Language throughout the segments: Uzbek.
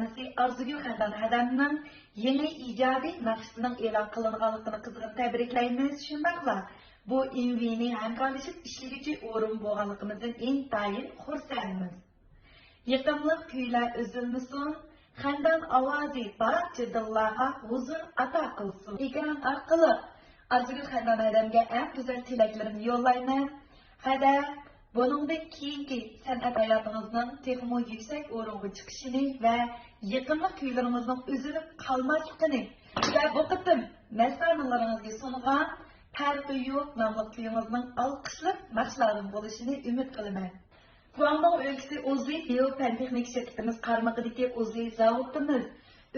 xəstəməsi Arzugül Xandan Hədəminin yeni icadi nəqşinin elan qılınğanlığını qızğın təbrikləyimiz. Şundaqla bu İNV'ni həmkarlaşıb işləyici orun bolğanlığımızdan intayın xursandmiz. Yıqımlıq kuylar üzülməsin, Xandan ovozi barcha dillarga huzur ato qilsin. Ekran orqali Arzugül Xandan Hədəmga eng güzel tilaklarımı yollayman. Hədəm buningdan keyingi san'at hayotingizning texmo yuksak o'ringa chiqishini va yaqinlik kuylarimizning uzilib qolmasligini va bu qitim masalalaringizga sungan Farqi yo'q nomli kuyimizning olqishlab maqsadin bo'lishini umid qilaman. Guangdong өлкәсе O'zi Biofan texnik shirkatimiz qarmog'idagi O'zi zavodimiz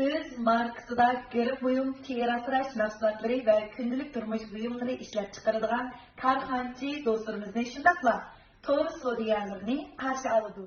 o'z markasida g'ir buyum, teratrash mahsulotlari va kundalik turmush buyumlari ishlab chiqaradigan korxonchi do'stlarimizni shundaqla to'g'ri savdogarlarni qarshi oladi.